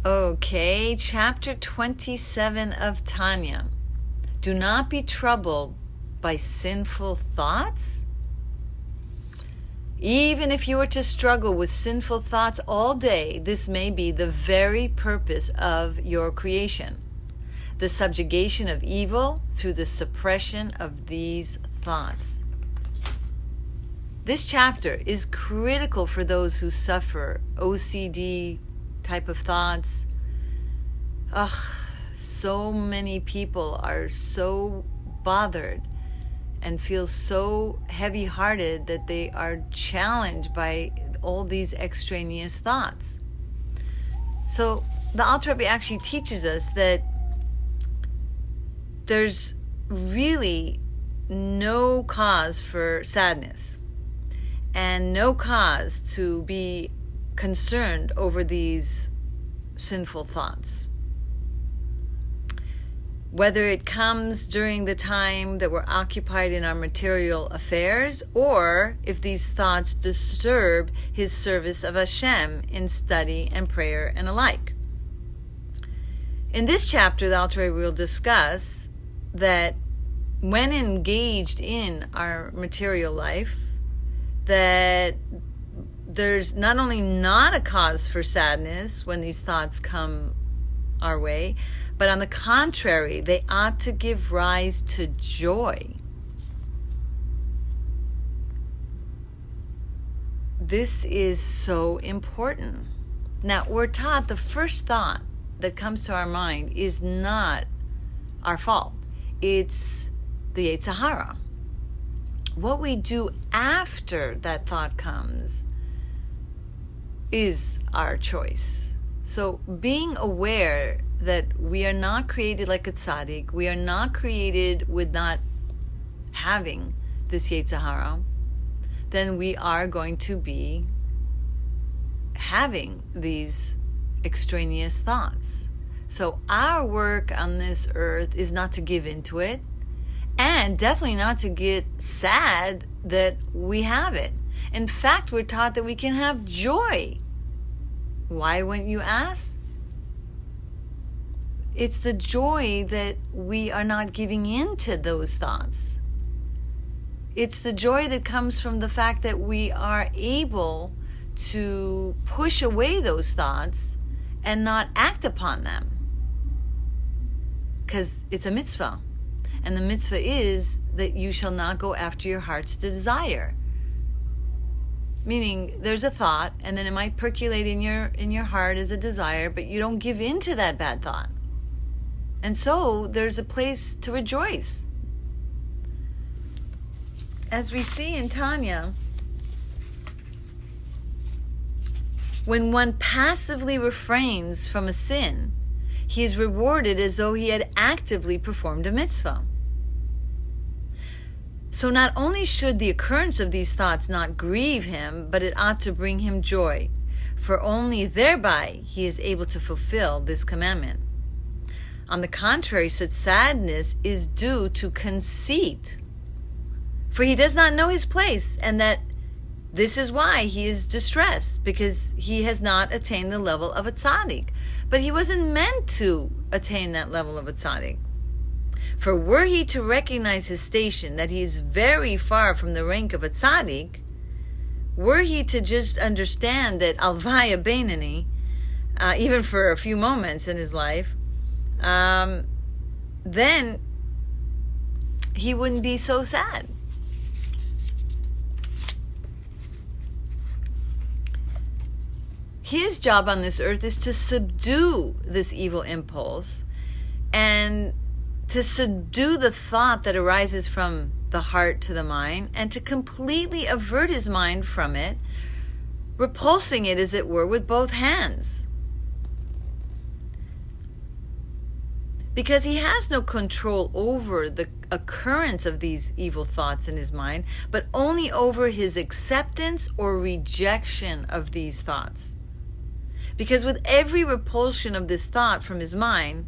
Okay, chapter 27 of Tanya. Do not be troubled by sinful thoughts. Even if you were to struggle with sinful thoughts all day, this may be the very purpose of your creation. The subjugation of evil through the suppression of these thoughts. This chapter is critical for those who suffer OCD type of thoughts. So many people are so bothered and feel so heavy-hearted that they are challenged by all these extraneous thoughts. So the Alter Rebbe actually teaches us that there's really no cause for sadness and no cause to be concerned over these sinful thoughts. Whether it comes during the time that we're occupied in our material affairs, or if these thoughts disturb His service of Hashem in study and prayer and alike. In this chapter, the Alter Rebbe will discuss that when engaged in our material life, that there's not only not a cause for sadness when these thoughts come our way, but on the contrary, they ought to give rise to joy. This is so important. Now, we're taught the first thought that comes to our mind is not our fault. It's the Yetzer Hara. What we do after that thought comes is our choice. So being aware that we are not created like a tzaddik, we are not created with not having this Yetzer Hara, then we are going to be having these extraneous thoughts. So our work on this earth is not to give into it, and definitely not to get sad that we have it. In fact, we're taught that we can have joy. Why, wouldn't you ask? It's the joy that we are not giving in to those thoughts. It's the joy that comes from the fact that we are able to push away those thoughts and not act upon them. Because it's a mitzvah. And the mitzvah is that you shall not go after your heart's desire. Meaning, there's a thought, and then it might percolate in your heart as a desire, but you don't give in to that bad thought. And so, there's a place to rejoice. As we see in Tanya, when one passively refrains from a sin, he is rewarded as though he had actively performed a mitzvah. So not only should the occurrence of these thoughts not grieve him, but it ought to bring him joy, for only thereby he is able to fulfill this commandment. On the contrary, such sadness is due to conceit, for he does not know his place, and that this is why he is distressed, because he has not attained the level of a tzaddik. But he wasn't meant to attain that level of a tzaddik. For were he to recognize his station, that he is very far from the rank of a tzaddik, were he to just understand that alvaya beinani, even for a few moments in his life, then he wouldn't be so sad. His job on this earth is to subdue this evil impulse and to subdue the thought that arises from the heart to the mind, and to completely avert his mind from it, repulsing it, as it were, with both hands. Because he has no control over the occurrence of these evil thoughts in his mind, but only over his acceptance or rejection of these thoughts. Because with every repulsion of this thought from his mind,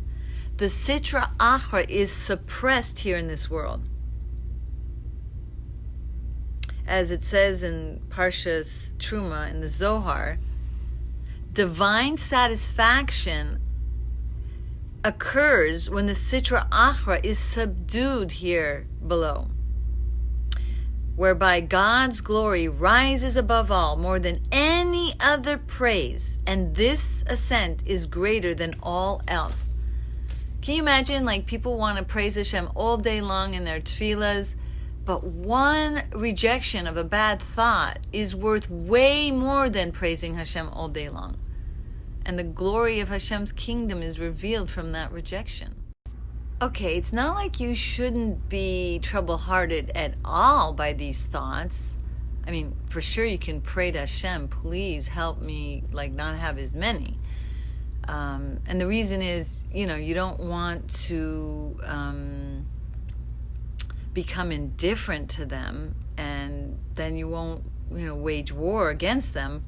the Sitra Achra is suppressed here in this world. As it says in Parshas Truma in the Zohar, divine satisfaction occurs when the Sitra Achra is subdued here below, whereby God's glory rises above all, more than any other praise, and this ascent is greater than all else. Can you imagine, like, people want to praise Hashem all day long in their tefillahs, but one rejection of a bad thought is worth way more than praising Hashem all day long. And the glory of Hashem's kingdom is revealed from that rejection. Okay, it's not like you shouldn't be trouble-hearted at all by these thoughts. I mean, for sure you can pray to Hashem, please help me, like, not have as many. And the reason is, you don't want to become indifferent to them, and then you won't, wage war against them.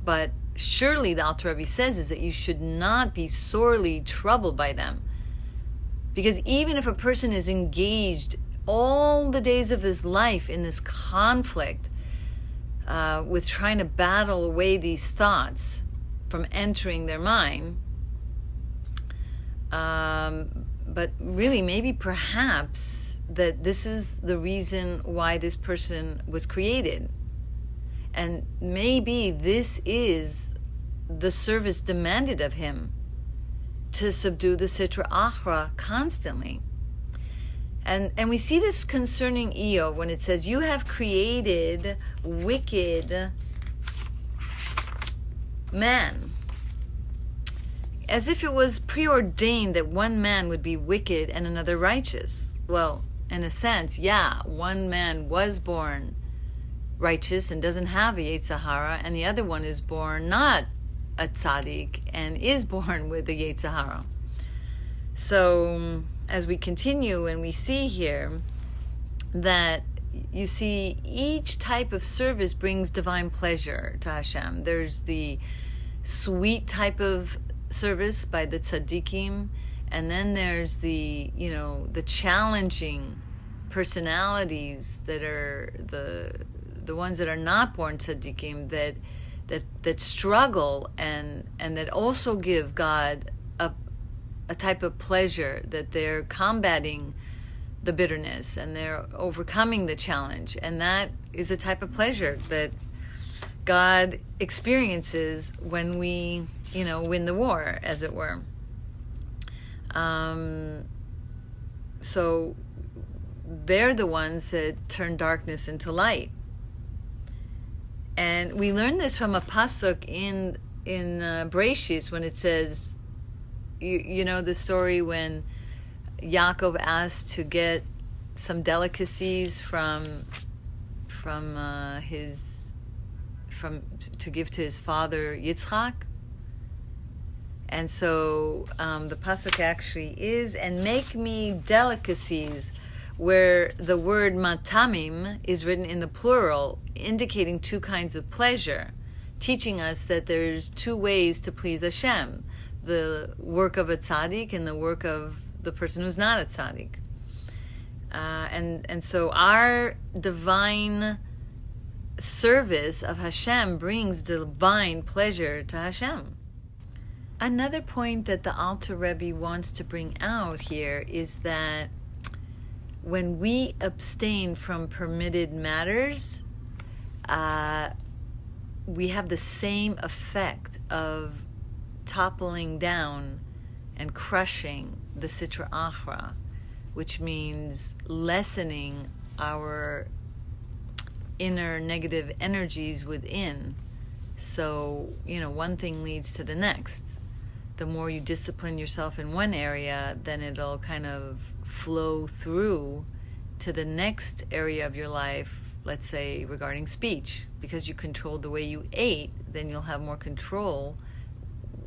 But surely the Alter Rebbe says is that you should not be sorely troubled by them. Because even if a person is engaged all the days of his life in this conflict with trying to battle away these thoughts from entering their mind, but really maybe perhaps that this is the reason why this person was created. And maybe this is the service demanded of him, to subdue the Sitra Achra constantly. And we see this concerning Eov when it says, you have created wicked man. As if it was preordained that one man would be wicked and another righteous. Well, in a sense, yeah, one man was born righteous and doesn't have a Yetzer Hara, and the other one is born not a tzaddik and is born with a Yetzer Hara. So as we continue, and we see here that you see each type of service brings divine pleasure to Hashem. There's the sweet type of service by the tzaddikim, and then there's the the challenging personalities that are the ones that are not born tzaddikim, that struggle and that also give God a type of pleasure, that they're combating the bitterness and they're overcoming the challenge, and that is a type of pleasure that God experiences when we win the war, as it were. So they're the ones that turn darkness into light. And we learn this from a pasuk in Breshis, when it says, you know the story when Yaakov asked to get some delicacies to give to his father Yitzchak. And so the pasuk actually is, and make me delicacies, where the word matamim is written in the plural, indicating two kinds of pleasure, teaching us that there's two ways to please Hashem: the work of a tzaddik and the work of the person who's not a tzaddik. And so our divine service of Hashem brings divine pleasure to Hashem. Another point that the Alter Rebbe wants to bring out here is that when we abstain from permitted matters, we have the same effect of toppling down and crushing the Sitra Achra, which means lessening our inner negative energies within. So, one thing leads to the next. The more you discipline yourself in one area, then it'll kind of flow through to the next area of your life, let's say regarding speech. Because you controlled the way you ate, then you'll have more control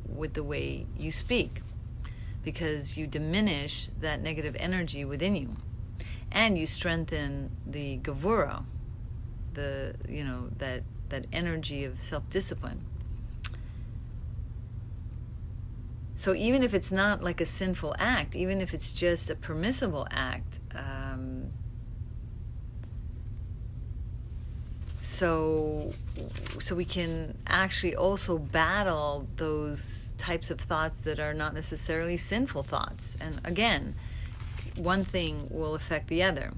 with the way you speak, because you diminish that negative energy within you, and you strengthen the gevura, that energy of self-discipline. So even if it's not like a sinful act, even if it's just a permissible act, so we can actually also battle those types of thoughts that are not necessarily sinful thoughts. And again, one thing will affect the other.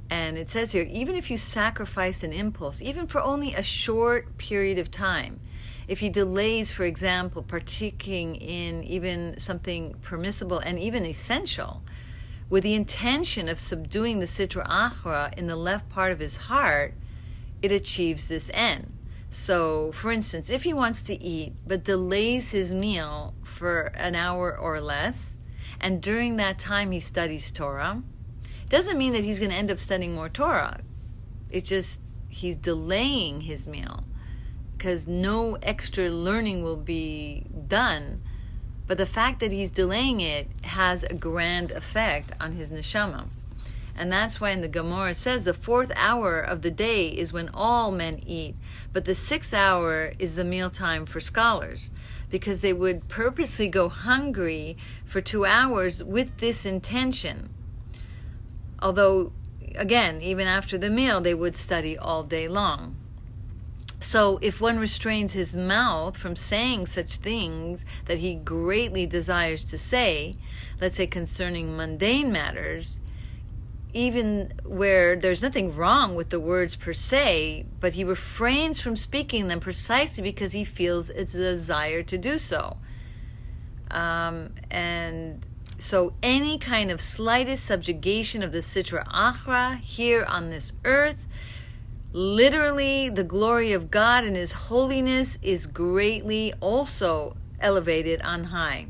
And it says here, even if you sacrifice an impulse, even for only a short period of time, if he delays, for example, partaking in even something permissible and even essential, with the intention of subduing the Sitra Achra in the left part of his heart, it achieves this end. So, for instance, if he wants to eat but delays his meal for an hour or less, and during that time he studies Torah, doesn't mean that he's going to end up studying more Torah. It's just he's delaying his meal because no extra learning will be done. But the fact that he's delaying it has a grand effect on his neshama. And that's why in the Gemara it says the 4th hour of the day is when all men eat, but the 6th hour is the mealtime for scholars, because they would purposely go hungry for 2 hours with this intention. Although, again, even after the meal, they would study all day long. So if one restrains his mouth from saying such things that he greatly desires to say, let's say concerning mundane matters, even where there's nothing wrong with the words per se, but he refrains from speaking them precisely because he feels it's a desire to do so. And so any kind of slightest subjugation of the Sitra Achra here on this earth, literally, the glory of God and His holiness is greatly also elevated on high.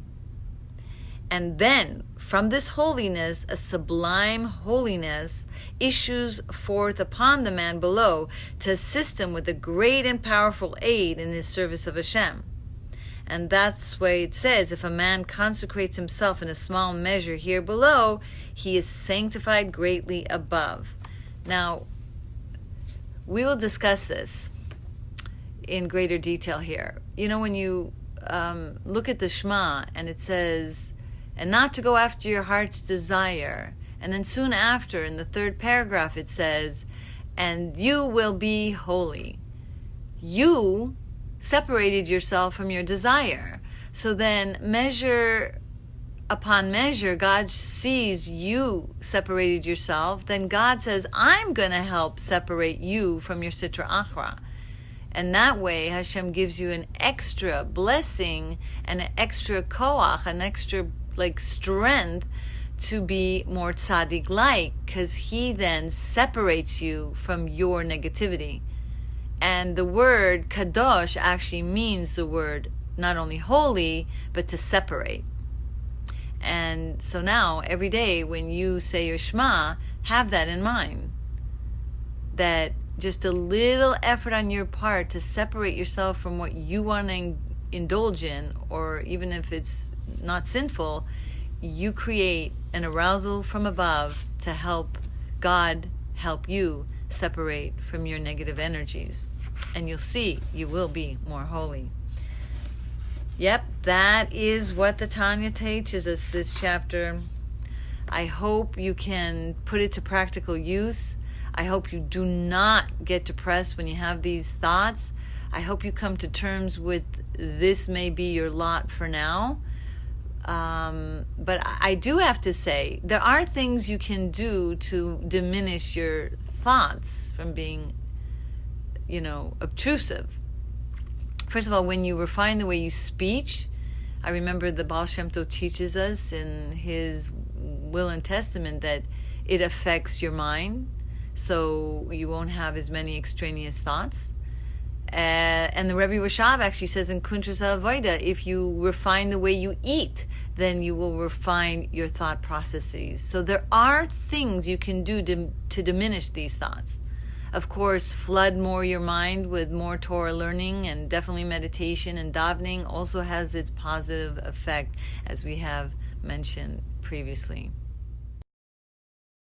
And then, from this holiness, a sublime holiness issues forth upon the man below to assist him with a great and powerful aid in his service of Hashem. And that's why it says, if a man consecrates himself in a small measure here below, he is sanctified greatly above. Now, we will discuss this in greater detail here. You know, when you look at the Shema and it says, and not to go after your heart's desire, and then soon after in the 3rd paragraph it says, and you will be holy. You separated yourself from your desire. So then measure upon measure, God sees you separated yourself, then God says, I'm going to help separate you from your Sitra Achra. And that way, Hashem gives you an extra blessing and an extra koach, an extra strength to be more tzaddik-like, because He then separates you from your negativity. And the word kadosh actually means the word not only holy, but to separate. And so now, every day when you say your Shema, have that in mind. That just a little effort on your part to separate yourself from what you want to indulge in, or even if it's not sinful, you create an arousal from above to help God help you separate from your negative energies. And you'll see you will be more holy. Yep, that is what the Tanya teaches us this chapter. I hope you can put it to practical use. I hope you do not get depressed when you have these thoughts. I hope you come to terms with this may be your lot for now. But I do have to say, there are things you can do to diminish your thoughts from being, obtrusive. First of all, when you refine the way you speech, I remember the Baal Shem Tov teaches us in his Will and Testament that it affects your mind, so you won't have as many extraneous thoughts. And the Rebbe Rashav actually says in Kuntras Avoda, if you refine the way you eat, then you will refine your thought processes. So there are things you can do to diminish these thoughts. Of course, flood more your mind with more Torah learning, and definitely meditation and davening also has its positive effect, as we have mentioned previously.